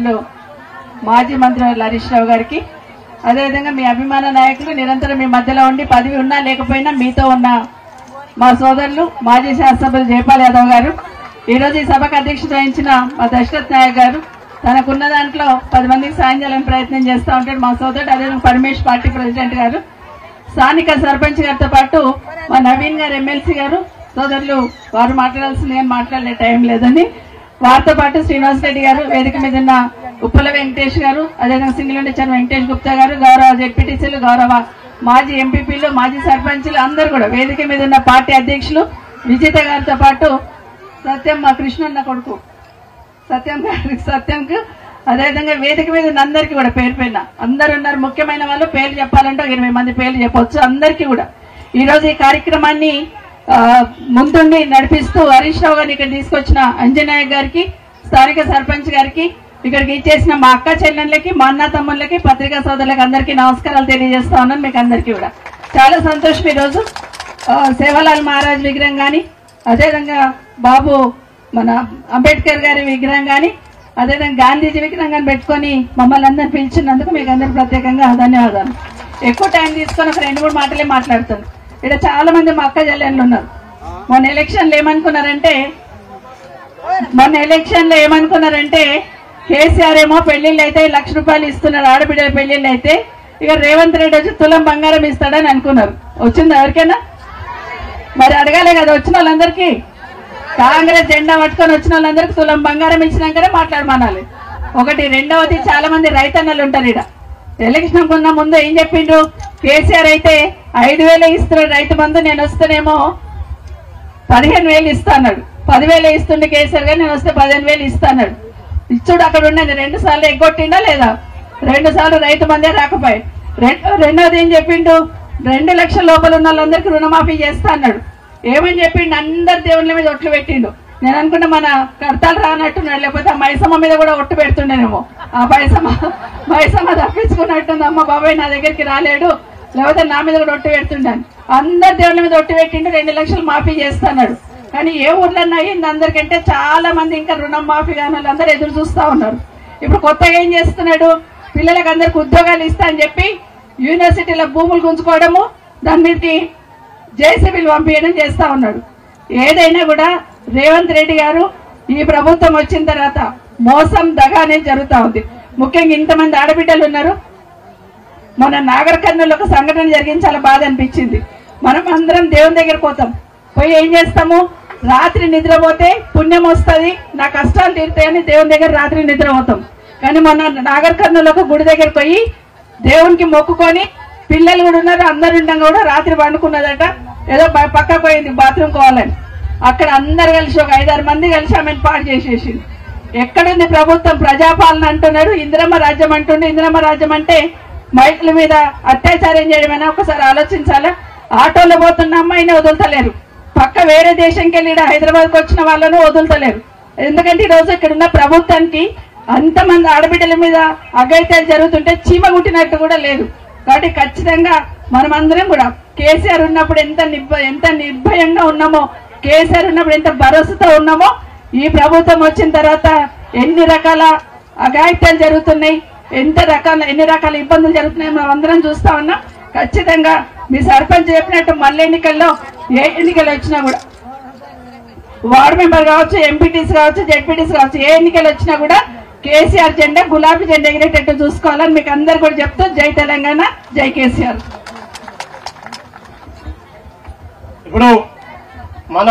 మిత్రులు మాజీ మంత్రి హరీష్ రావు గారికి, అదేవిధంగా మీ అభిమాన నాయకులు నిరంతరం మీ మధ్యలో ఉండి పదవి ఉన్నా లేకపోయినా మీతో ఉన్న మా సోదరులు మాజీ శాసనసభ్యులు జయపాల్ యాదవ్ గారు, ఈరోజు ఈ సభకు అధ్యక్షత వహించిన మా దశరథ్ నాయక్ గారు, తనకున్న దాంట్లో 10 మందికి సాయం చేయాలని ప్రయత్నం చేస్తూ ఉంటాడు మా సోదరుడు, అదేవిధంగా పరమేష్ పార్టీ ప్రెసిడెంట్ గారు, స్థానిక సర్పంచ్ గారితో పాటు మా నవీన్ గారు ఎమ్మెల్సీ గారు సోదరులు, వారు మాట్లాడాల్సింది కానీ మాట్లాడే టైం లేదని, వారితో పాటు శ్రీనివాస్ రెడ్డి గారు, వేదిక మీద ఉన్న ఉప్పల వెంకటేష్ గారు, అదేవిధంగా సింగిల్ చర్మ వెంకటేష్ గుప్తా గారు, గౌరవ జెడ్పీటీసీలు, గౌరవ మాజీ ఎంపీపీలు, మాజీ సర్పంచ్లు అందరూ కూడా, వేదిక మీద ఉన్న పార్టీ అధ్యక్షులు విజేత గారితో పాటు సత్యం మా కృష్ణన్న కొడుకు సత్యంకు, అదేవిధంగా వేదిక మీద ఉన్న అందరికీ కూడా పేరు పైన అందరు ఉన్నారు. ముఖ్యమైన వాళ్ళు పేర్లు చెప్పాలంటే 20 మంది పేర్లు చెప్పవచ్చు. అందరికీ కూడా ఈరోజు ఈ కార్యక్రమాన్ని ముందుండి నడిపిస్తూ హరీష్ రావు గారిని ఇక్కడ తీసుకొచ్చిన అంజనాయక్ గారికి, స్థానిక సర్పంచ్ గారికి, ఇక్కడికి ఇచ్చేసిన మా అక్క చెల్లెళ్ళకి, మా అన్న తమ్ముళ్ళకి, పత్రికా సోదరులకి అందరికీ నమస్కారాలు తెలియజేస్తా ఉన్నాను. మీకు అందరికీ కూడా చాలా సంతోషం. ఈరోజు సేవలాల్ మహారాజ్ విగ్రహం కానీ, అదేవిధంగా బాబు మన అంబేద్కర్ గారి విగ్రహం కానీ, అదేవిధంగా గాంధీజీ విగ్రహం కానీ పెట్టుకొని మమ్మల్ని అందరిని పిలిచినందుకు మీకు అందరికి ప్రత్యేకంగా ధన్యవాదాలు. ఎక్కువ టైం తీసుకొని ఒక 2-3 మాటలే మాట్లాడుతాను. ఇక్కడ చాలా మంది మా అక్క చెల్లెళ్ళు ఉన్నారు. మొన్న ఎలక్షన్లో ఏమనుకున్నారంటే కేసీఆర్ ఏమో పెళ్లిళ్ళు అయితే 1 లక్ష రూపాయలు ఇస్తున్నాడు, ఆడబిడ్డల పెళ్లిళ్ళు అయితే, ఇక రేవంత్ రెడ్డి వచ్చి తులం బంగారం ఇస్తాడని అనుకున్నారు. వచ్చింది ఎవరికైనా? మరి అడగాలే కదా వచ్చిన వాళ్ళందరికీ. కాంగ్రెస్ జెండా పట్టుకొని వచ్చిన వాళ్ళందరికీ తులం బంగారం ఇచ్చినాకనే మాట్లాడమనాలి. ఒకటి. రెండవది, చాలా మంది రైతన్నలు ఉంటారు ఇక్కడ. ఎలక్షన్ కొన్న ముందు ఏం చెప్పిండ్రు? కేసీఆర్ అయితే 5,000 ఇస్తున్నాడు రైతు బంధు, నేను వస్తేనేమో 15,000 ఇస్తాడు. 10,000 ఇస్తుండే కేసీఆర్ గారు, నేను వస్తే 15,000 ఇస్తాడు. ఇచ్చుడు అక్కడ ఉన్నది 2 సార్లు ఎగ్గొట్టిండా లేదా? 2 సార్లు రైతు బందే రాకపోయి. రెండవది ఏం చెప్పిండు? 2 లక్షల లోపల ఉన్న వాళ్ళందరికీ రుణమాఫీ చేస్తా అన్నాడు. ఏమని చెప్పిండు? అందరు దేవుళ్ళ మీద ఒట్లు పెట్టిండు. నేను అనుకుంటే మన కర్తాలు రానట్టున్నాడు, లేకపోతే ఆ మైసమ్మ మీద కూడా ఒట్టు పెడుతుండేనేమో. ఆ మైసమ్మ తప్పించుకున్నట్టుంది, అమ్మ బాబాయ్ నా దగ్గరికి రాలేడు, లేకపోతే నా మీద కూడా ఒట్టు పెడుతుండాను. అందరు దేవుళ్ళ మీద ఒట్టు పెట్టిండు, 2 లక్షలు మాఫీ చేస్తున్నాడు. కానీ ఏ ఊర్లన్నా అయింది అందరికంటే చాలా మంది ఇంకా రుణం మాఫీ కాని వాళ్ళందరూ ఎదురు చూస్తా ఉన్నారు. ఇప్పుడు కొత్తగా ఏం చేస్తున్నాడు? పిల్లలకు అందరికి ఉద్యోగాలు ఇస్తా అని చెప్పి యూనివర్సిటీలో భూములు గుంజుకోవడము, దాని మీదకి జేసీబీలు పంపించడం చేస్తా ఉన్నాడు. ఏదైనా కూడా రేవంత్ రెడ్డి గారు ఈ ప్రభుత్వం వచ్చిన తర్వాత మోసం దగా అనేది జరుగుతూ ఉంది. ముఖ్యంగా ఇంతమంది ఆడబిడ్డలు ఉన్నారు. మన నాగర్ కర్నూలు ఒక సంఘటన జరిగింది, చాలా బాధ అనిపించింది. మనం అందరం దేవుని దగ్గర పోతాం, పోయి ఏం చేస్తాము? రాత్రి నిద్రపోతే పుణ్యం వస్తుంది, నా కష్టాలు తీరుతాయని దేవుని దగ్గర రాత్రి నిద్రపోతాం. కానీ మొన్న నాగర్ కర్నూలు ఒక గుడి దగ్గర పోయి దేవునికి మొక్కుకొని, పిల్లలు కూడా ఉన్నారు, అందరు ఉండగా కూడా రాత్రి పండుకున్నదట. ఏదో పక్క పోయింది బాత్రూమ్ కోవాలని, అక్కడ అందరు కలిసి ఒక 5-6 మంది కలిసి ఆమెను పాడు చేసేసింది. ఎక్కడుంది ప్రభుత్వం? ప్రజాపాలన అంటున్నాడు, ఇందిరమ్మ రాజ్యం అంటుండే. ఇందిరమ్మ రాజ్యం అంటే మహిళల మీద అత్యాచారం చేయడమైనా ఒకసారి ఆలోచించాలా? ఆటోలో పోతున్న అమ్మాయిని వదులుతలేరు, పక్క వేరే దేశంకి వెళ్ళి హైదరాబాద్కి వచ్చిన వాళ్ళను వదులుతలేరు. ఎందుకంటే ఈరోజు ఇక్కడ ఉన్న ప్రభుత్వానికి అంతమంది ఆడబిడ్డల మీద అఘాయిత్యాలు జరుగుతుంటే చీమ కుట్టినట్టు కూడా లేదు. కాబట్టి ఖచ్చితంగా మనమందరం కూడా కేసీఆర్ ఉన్నప్పుడు ఎంత నిర్భయంగా ఉన్నామో, కేసీఆర్ ఉన్నప్పుడు ఎంత భరోసాతో ఉన్నామో, ఈ ప్రభుత్వం వచ్చిన తర్వాత ఎన్ని రకాల అఘాయిత్యాలు జరుగుతున్నాయి, ఎన్ని రకాల ఇబ్బందులు జరుగుతున్నాయి మనం అందరం చూస్తా ఉన్నాం. ఖచ్చితంగా మీ సర్పంచ్ చెప్పినట్టు మళ్ళీ ఎన్నికల్లో ఏ ఎన్నికలు వచ్చినా కూడా, వార్డు మెంబర్ కావచ్చు, ఎంపీటీసీ కావచ్చు, జెడ్పీటీసీ కావచ్చు, ఏ ఎన్నికలు వచ్చినా కూడా కేసీఆర్ జెండా, గులాబీ జెండా ఎగిరేటట్టు చూసుకోవాలని మీకు అందరు కూడా చెప్తూ, జై తెలంగాణ, జై కేసీఆర్. ఇప్పుడు మన